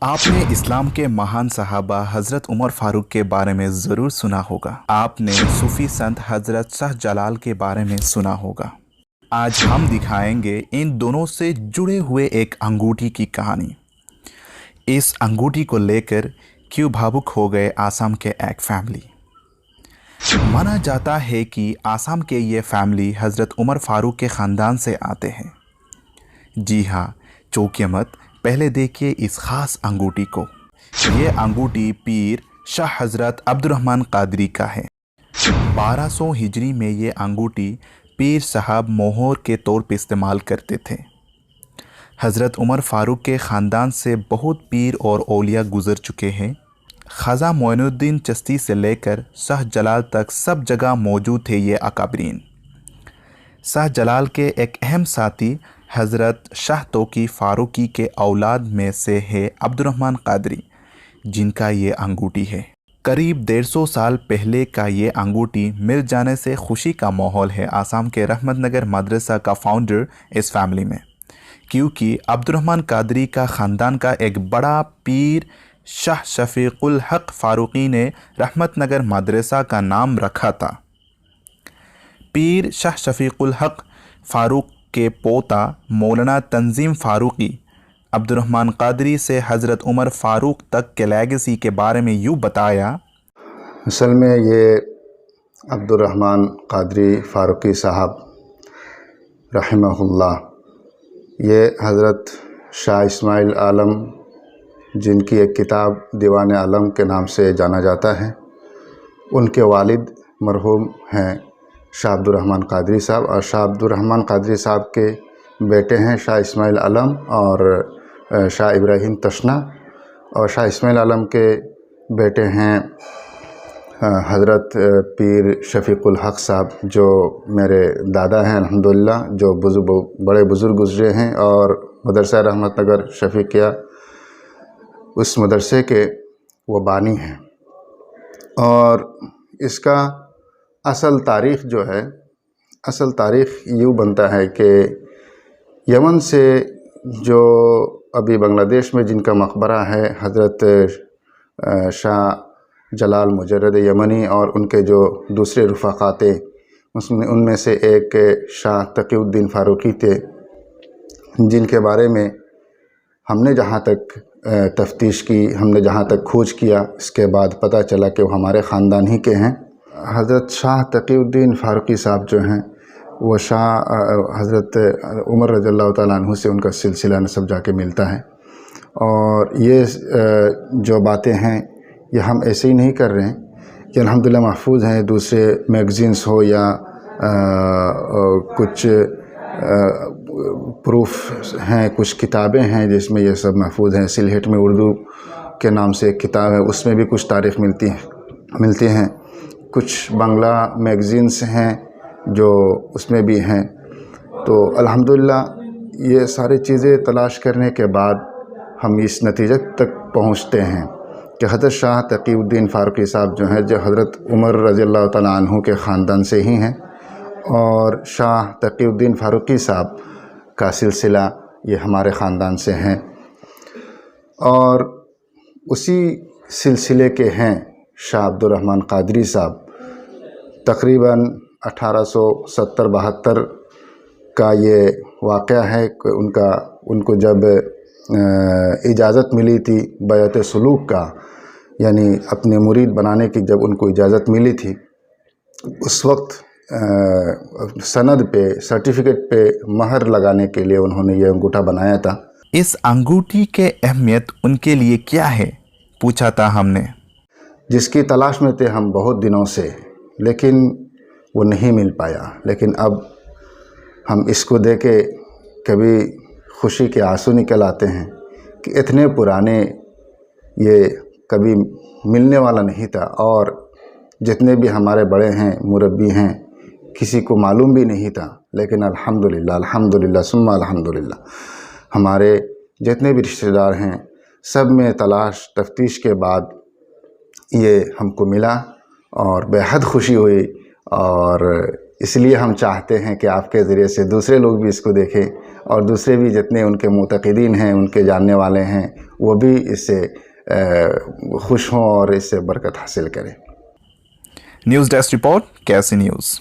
आपने इस्लाम के महान सहाबा हज़रत उमर फ़ारूक के बारे में ज़रूर सुना होगा। आपने सूफ़ी संत हज़रत शाह जलाल के बारे में सुना होगा। आज हम दिखाएंगे इन दोनों से जुड़े हुए एक अंगूठी की कहानी। इस अंगूठी को लेकर क्यों भावुक हो गए आसाम के एक फैमिली। माना जाता है कि आसाम के ये फैमिली हज़रत उमर फ़ारूक के ख़ानदान से आते हैं। जी हाँ, चौंकिए मत, पहले देखिए इस ख़ास अंगूठी को। ये अंगूठी पीर शाह हज़रत अब्दुर्रहमान क़ादरी का है। 1200 हिजरी में ये अंगूठी पीर साहब मोहर के तौर पर इस्तेमाल करते थे। हज़रत उमर फ़ारूक के ख़ानदान से बहुत पीर और औलिया गुज़र चुके हैं। ख़वाजा मोइनुद्दीन चिश्ती से लेकर शाह जलाल तक सब जगह मौजूद थे ये अकाबरीन। शाह जलाल के एक अहम साथी हज़रत शाह तौक़ी फ़ारूकी के औलाद में से है अब्दुर्रहमान क़ादरी, जिनका ये अंगूठी है। करीब 150 साल पहले का ये अंगूठी मिल जाने से खुशी का माहौल है आसाम के रहमतनगर मदरसा का फाउंडर इस फैमिली में, क्योंकि अब्दुर्रहमान क़ादरी का ख़ानदान का एक बड़ा पीर शाह शफ़ीक़ुल हक़ फ़ारूकी ने रहमतनगर मदरसा का नाम रखा था। पीर शाह शफ़ीक़ुल हक़ फ़ारूक के पोता मौलाना तंज़ीम फ़ारूकी अब्दुर्रहमान क़ादरी से हज़रत उमर फ़ारूक तक के लेगेसी के बारे में यूँ बताया। असल में ये अब्दुर्रहमान क़ादरी फ़ारूकी साहब रहमहुल्लाह, ये हज़रत शाह इस्माइल आलम, जिनकी एक किताब दीवान आलम के नाम से जाना जाता है, उनके वालिद मरहूम हैं शाह अब्दुर्रहमान क़ादरी साहब, और शाह अब्दुर्रहमान क़ादरी साहब के बेटे हैं शाह इस्माइल आलम और शाह इब्राहिम तशना, और शाह इस्माइल आलम के बेटे हैं हज़रत पीर शफ़ीक़ुल हक़ साहब, जो मेरे दादा हैं अल्हम्दुलिल्लाह, जो बड़े बुज़ुर्ग गुज़रे हैं और मदरसा रहमतनगर शफ़ीक़िया उस मदरसे के वो बानी हैं। और इसका असल तारीख़ जो है, असल तारीख़ यूँ बनता है कि यमन से जो अभी बांग्लादेश में जिनका मकबरा है हज़रत शाह जलाल मुजर्रद यमनी और उनके जो दूसरे रफ़ाक़ाते, उसमें उनमें से एक शाह तक़ीउद्दीन फ़ारूकी थे, जिनके बारे में हमने जहाँ तक तफ्तीश की, हमने जहाँ तक खोज किया, इसके बाद पता चला कि वो हमारे ख़ानदान ही के हैं। हज़रत शाह तक़ीउद्दीन फ़ारूकी साहब जो हैं, वो शाह हज़रत उमर रज़ियल्लाहु ताला अन्हु से उनका सिलसिला नसब जाके मिलता है। और ये जो बातें हैं, ये हम ऐसे ही नहीं कर रहे हैं, ये अल्हम्दुलिल्लाह महफूज़ हैं। दूसरे मैगज़ीन्स हो या कुछ प्रूफ हैं, कुछ किताबें हैं जिसमें ये सब महफूज़ हैं। सिलहेट में उर्दू के नाम से एक किताब है, उसमें भी कुछ तारीख़ मिलती हैं। कुछ बांग्ला मैगज़ीन्स हैं जो उसमें भी हैं। तो अल्हम्दुलिल्लाह ये सारी चीज़ें तलाश करने के बाद हम इस नतीजे तक पहुँचते हैं कि हज़रत शाह तक़ीउद्दीन फ़ारूकी साहब जो हैं, जो हज़रत उमर रज़ियल्लाहु ताला अन्हु के ख़ानदान से ही हैं, और शाह तक़ीउद्दीन फ़ारूकी साहब का सिलसिला ये हमारे ख़ानदान से हैं। और उसी सिलसिले के हैं शाह अब्दुर्रहमान क़ादरी साहब। तक़रीबन 1870-72 का ये वाक़या है कि उनको जब इजाज़त मिली थी बैअत सुलूक का, यानी अपने मुरीद बनाने की जब उनको इजाज़त मिली थी, उस वक्त सनद पे, सर्टिफिकेट पे महर लगाने के लिए उन्होंने ये अंगूठा बनाया था। इस अंगूठी के अहमियत उनके लिए क्या है, पूछा था हमने। जिसकी तलाश में थे हम बहुत दिनों से, लेकिन वो नहीं मिल पाया। लेकिन अब हम इसको देख के कभी खुशी के आंसू निकल आते हैं कि इतने पुराने ये कभी मिलने वाला नहीं था, और जितने भी हमारे बड़े हैं, मुरब्बी हैं, किसी को मालूम भी नहीं था। लेकिन अल्हम्दुलिल्लाह, अल्हम्दुलिल्लाह सुम्मा अल्हम्दुलिल्लाह, हमारे जितने भी रिश्तेदार हैं, सब में तलाश तफ्तीश के बाद ये हमको मिला और बेहद खुशी हुई। और इसलिए हम चाहते हैं कि आपके ज़रिए से दूसरे लोग भी इसको देखें اور دوسرے بھی جتنے ان کے معتقدین ہیں، ان کے جاننے والے ہیں، وہ بھی اس سے خوش ہوں اور اس سے برکت حاصل کریں۔ نیوز ڈیسک رپورٹ، کیسی نیوز۔